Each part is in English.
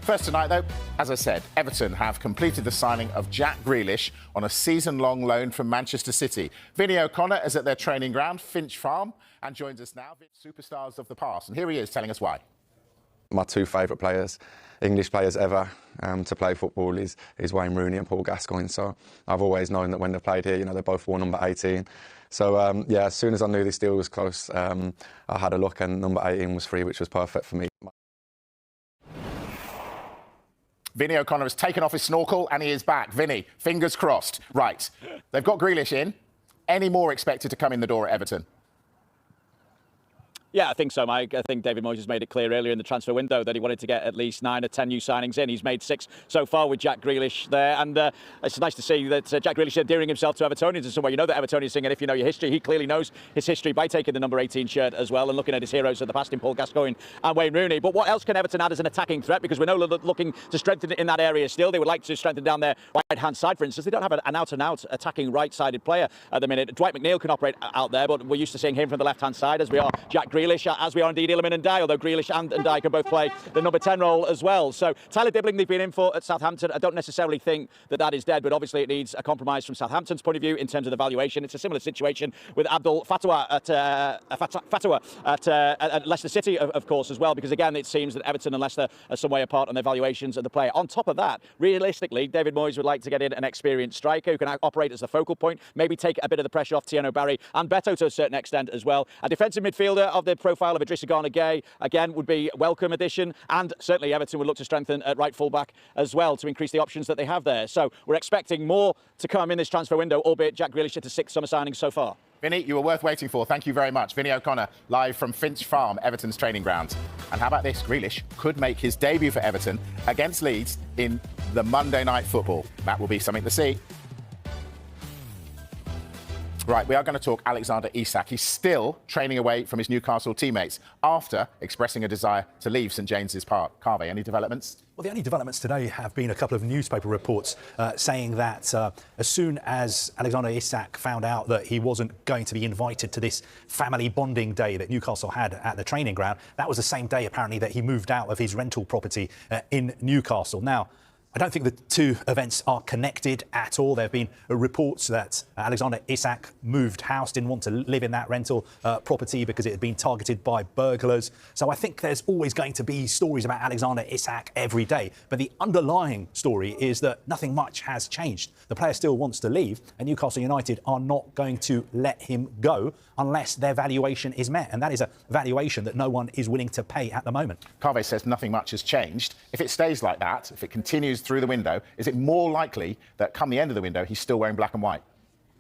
First tonight, though, as I said, Everton have completed the signing of Jack Grealish on a season-long loan from Manchester City. Vinny O'Connor is at their training ground, Finch Farm, and joins us now, superstars of the past. And here he is telling us why. My two favourite players, English players ever, to play football is Wayne Rooney and Paul Gascoigne. So I've always known that when they played here, you know, they both wore number 18. So, yeah, as soon as I knew this deal was close, I had a look and number 18 was free, which was perfect for me. Vinny O'Connor has taken off his snorkel and he is back. Vinny, fingers crossed. Right, they've got Grealish in. Any more expected to come in the door at Everton? Yeah, I think so, Mike. I think David Moyes has made it clear earlier in the transfer window that he wanted to get at least 9 or 10 new signings in. He's made 6 so far with Jack Grealish there. And it's nice to see that Jack Grealish is endearing himself to Evertonians in some way. You know that Evertonians sing, and if you know your history, he clearly knows his history by taking the number 18 shirt as well and looking at his heroes of the past in Paul Gascoigne and Wayne Rooney. But what else can Everton add as an attacking threat? Because we're no longer looking to strengthen it in that area still. They would like to strengthen down their right-hand side, for instance. They don't have an out-and-out attacking right-sided player at the minute. Dwight McNeil can operate out there, but we're used to seeing him from the left-hand side, as we are Jack Grealish, as we are indeed Iliman and Dye, although Grealish and Dye can both play the number 10 role as well. So Tyler Dibbling they've been in for at Southampton. I don't necessarily think that is dead, but obviously it needs a compromise from Southampton's point of view in terms of the valuation. It's a similar situation with Abdul Fatwa at Leicester City, of course, as well, because again it seems that Everton and Leicester are some way apart on their valuations of the player. On top of that, realistically, David Moyes would like to get in an experienced striker who can operate as the focal point, maybe take a bit of the pressure off Tieno Barry and Beto to a certain extent as well. A defensive midfielder of the profile of Idrissa Gana Gueye, again, would be a welcome addition, and certainly Everton would look to strengthen at right full-back as well to increase the options that they have there. So we're expecting more to come in this transfer window, albeit Jack Grealish at 6 summer signings so far. Vinny, you were worth waiting for. Thank you very much. Vinny O'Connor, live from Finch Farm, Everton's training ground. And how about this? Grealish could make his debut for Everton against Leeds in the Monday Night Football. That will be something to see. Right, we are going to talk Alexander Isak. He's still training away from his Newcastle teammates after expressing a desire to leave St James's Park. Carvey, any developments? Well, the only developments today have been a couple of newspaper reports saying that as soon as Alexander Isak found out that he wasn't going to be invited to this family bonding day that Newcastle had at the training ground, that was the same day, apparently, that he moved out of his rental property in Newcastle. Now, I don't think the two events are connected at all. There have been reports that Alexander Isak moved house, didn't want to live in that rental property because it had been targeted by burglars. So I think there's always going to be stories about Alexander Isak every day. But the underlying story is that nothing much has changed. The player still wants to leave, and Newcastle United are not going to let him go unless their valuation is met. And that is a valuation that no one is willing to pay at the moment. Carvey says nothing much has changed. If it stays like that, if it continues through the window, is it more likely that come the end of the window he's still wearing black and white?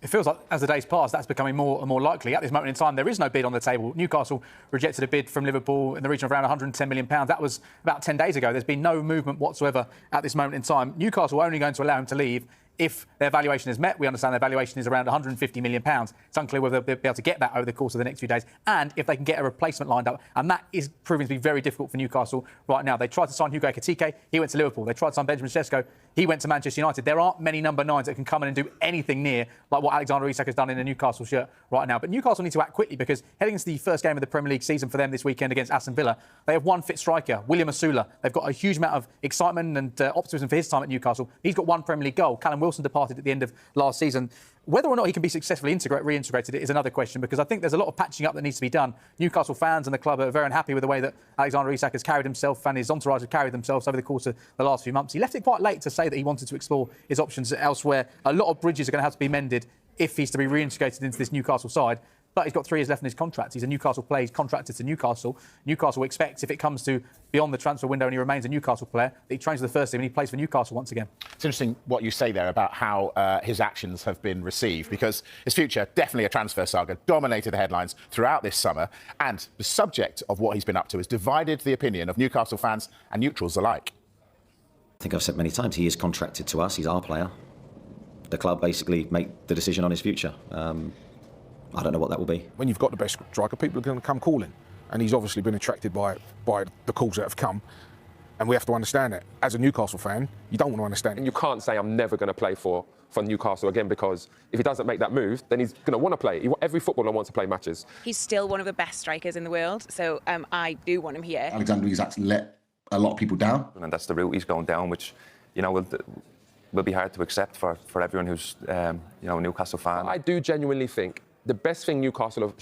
It feels like as the days pass, that's becoming more and more likely. At this moment in time, there is no bid on the table. Newcastle rejected a bid from Liverpool in the region of around £110 million. That was about 10 days ago. There's been no movement whatsoever at this moment in time. Newcastle are only going to allow him to leave if their valuation is met. We understand their valuation is around £150 million. It's unclear whether they'll be able to get that over the course of the next few days, and if they can get a replacement lined up. And that is proving to be very difficult for Newcastle right now. They tried to sign Hugo Ekitike. He went to Liverpool. They tried to sign Benjamin Sesko. He went to Manchester United. There aren't many number 9s that can come in and do anything near like what Alexander Isak has done in a Newcastle shirt right now. But Newcastle need to act quickly, because heading into the first game of the Premier League season for them this weekend against Aston Villa, they have one fit striker, William Asula. They've got a huge amount of excitement and optimism for his time at Newcastle. He's got one Premier League goal. Callum Wilson departed at the end of last season. Whether or not he can be successfully reintegrated is another question, because I think there's a lot of patching up that needs to be done. Newcastle fans and the club are very unhappy with the way that Alexander Isak has carried himself and his entourage have carried themselves over the course of the last few months. He left it quite late to say that he wanted to explore his options elsewhere. A lot of bridges are going to have to be mended if he's to be reintegrated into this Newcastle side. But he's got 3 years left in his contract. He's a Newcastle player. He's contracted to Newcastle. Newcastle expects, if it comes to beyond the transfer window and he remains a Newcastle player, that he trains for the first team and he plays for Newcastle once again. It's interesting what you say there about how his actions have been received, because his future, definitely a transfer saga, dominated the headlines throughout this summer. And the subject of what he's been up to has divided the opinion of Newcastle fans and neutrals alike. I think I've said many times, he is contracted to us. He's our player. The club basically make the decision on his future. I don't know what that will be. When you've got the best striker, people are going to come calling. And he's obviously been attracted by the calls that have come. And we have to understand that. As a Newcastle fan, you don't want to understand it. And you can't say, I'm never going to play for Newcastle again, because if he doesn't make that move, then he's going to want to play. Every footballer wants to play matches. He's still one of the best strikers in the world, so I do want him here. Alexander Isak's let a lot of people down. And that's the route he's going down, which, you know, will be hard to accept for everyone who's, you know, a Newcastle fan. I do genuinely think the best thing Newcastle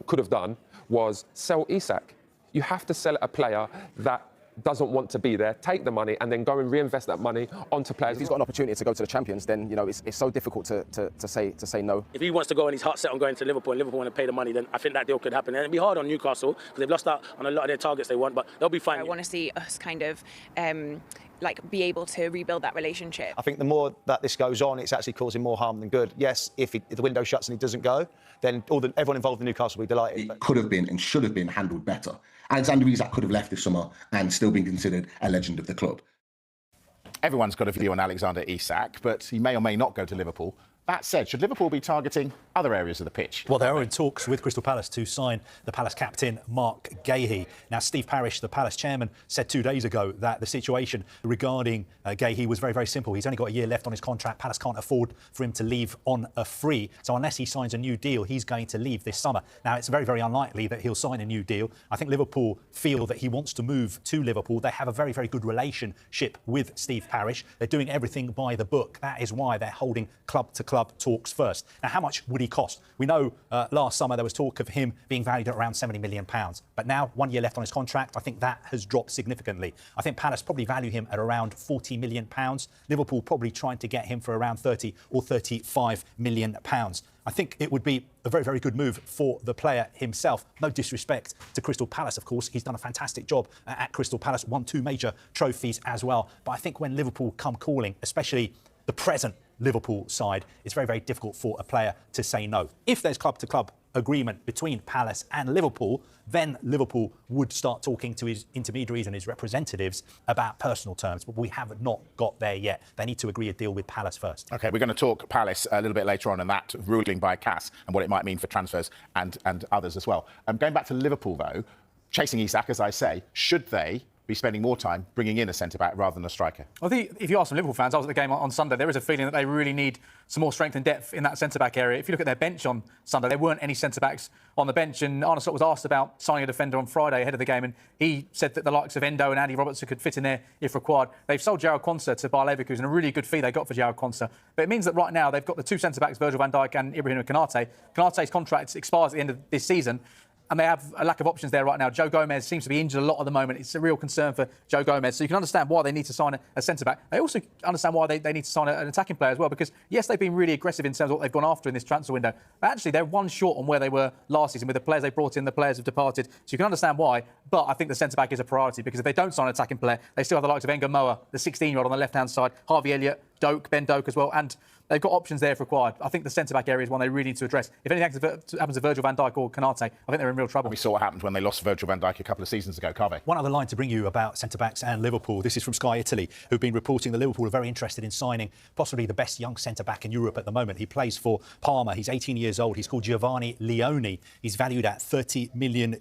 could have done was sell Isak. You have to sell a player that doesn't want to be there, take the money and then go and reinvest that money onto players. If he's got an opportunity to go to the Champions, then, you know, it's so difficult to say no. If he wants to go and he's heart set on going to Liverpool and Liverpool want to pay the money, then I think that deal could happen. And it'd be hard on Newcastle because they've lost out on a lot of their targets they want, but they'll be fine. I want to see us kind of like be able to rebuild that relationship. I think the more that this goes on, it's actually causing more harm than good. Yes, if the window shuts and he doesn't go, then everyone involved in Newcastle will be delighted. It could have been and should have been handled better. Alexander Isak could have left this summer and still been considered a legend of the club. Everyone's got a view on Alexander Isak, but he may or may not go to Liverpool. That said, should Liverpool be targeting other areas of the pitch? Well, they're in talks with Crystal Palace to sign the Palace captain, Marc Guehi. Now, Steve Parish, the Palace chairman, said 2 days ago that the situation regarding Guehi was very, very simple. He's only got a year left on his contract. Palace can't afford for him to leave on a free. So unless he signs a new deal, he's going to leave this summer. Now, it's very, very unlikely that he'll sign a new deal. I think Liverpool feel that he wants to move to Liverpool. They have a very, very good relationship with Steve Parish. They're doing everything by the book. That is why they're holding club-to-club talks first. Now, how much would he cost? We know last summer there was talk of him being valued at around £70 million. But now, 1 year left on his contract, I think that has dropped significantly. I think Palace probably value him at around £40 million. Liverpool probably trying to get him for around £30 or £35 million. I think it would be a very, very good move for the player himself. No disrespect to Crystal Palace, of course. He's done a fantastic job at Crystal Palace, won 2 major trophies as well. But I think when Liverpool come calling, especially the present Liverpool side, it's very, very difficult for a player to say no. If there's club-to-club agreement between Palace and Liverpool, then Liverpool would start talking to his intermediaries and his representatives about personal terms. But we have not got there yet. They need to agree a deal with Palace first. OK, we're going to talk Palace a little bit later on and that ruling by CAS and what it might mean for transfers and others as well. Going back to Liverpool, though, chasing Isak, as I say, should they be spending more time bringing in a centre-back rather than a striker? I think if you ask some Liverpool fans, I was at the game on Sunday, there is a feeling that they really need some more strength and depth in that centre-back area. If you look at their bench on Sunday, there weren't any centre-backs on the bench, and Arne Slot was asked about signing a defender on Friday ahead of the game, and he said that the likes of Endo and Andy Robertson could fit in there if required. They've sold Joel Matip to Bayer Leverkusen, a really good fee they got for Joel Matip. But it means that right now they've got the 2 centre-backs, Virgil van Dijk and Ibrahim Konate. Konate's contract expires at the end of this season, and they have a lack of options there right now. Joe Gomez seems to be injured a lot at the moment. It's a real concern for Joe Gomez. So you can understand why they need to sign a centre-back. They also understand why they need to sign an attacking player as well, because, yes, they've been really aggressive in terms of what they've gone after in this transfer window. But actually, they're one short on where they were last season with the players they brought in. The players have departed. So you can understand why. But I think the centre-back is a priority, because if they don't sign an attacking player, they still have the likes of Enga Moa, the 16-year-old on the left-hand side, Harvey Elliott, Ben Doak as well, and they've got options there if required. I think the centre-back area is one they really need to address. If anything happens to Virgil van Dijk or Konate, I think they're in real trouble. We saw what happened when they lost Virgil van Dijk a couple of seasons ago, Carve. One other line to bring you about centre-backs and Liverpool. This is from Sky Italy, who've been reporting that Liverpool are very interested in signing possibly the best young centre-back in Europe at the moment. He plays for Parma. He's 18 years old. He's called Giovanni Leone. He's valued at €30 million.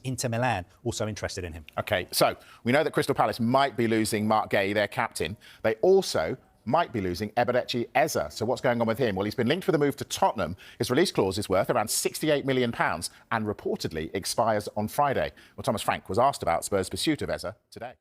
Inter Milan also interested in him. OK, so we know that Crystal Palace might be losing Marc Guehi, their captain. They also might be losing Eberechi Eze. So what's going on with him? Well, he's been linked with a move to Tottenham. His release clause is worth around £68 million and reportedly expires on Friday. Well, Thomas Frank was asked about Spurs' pursuit of Eze today.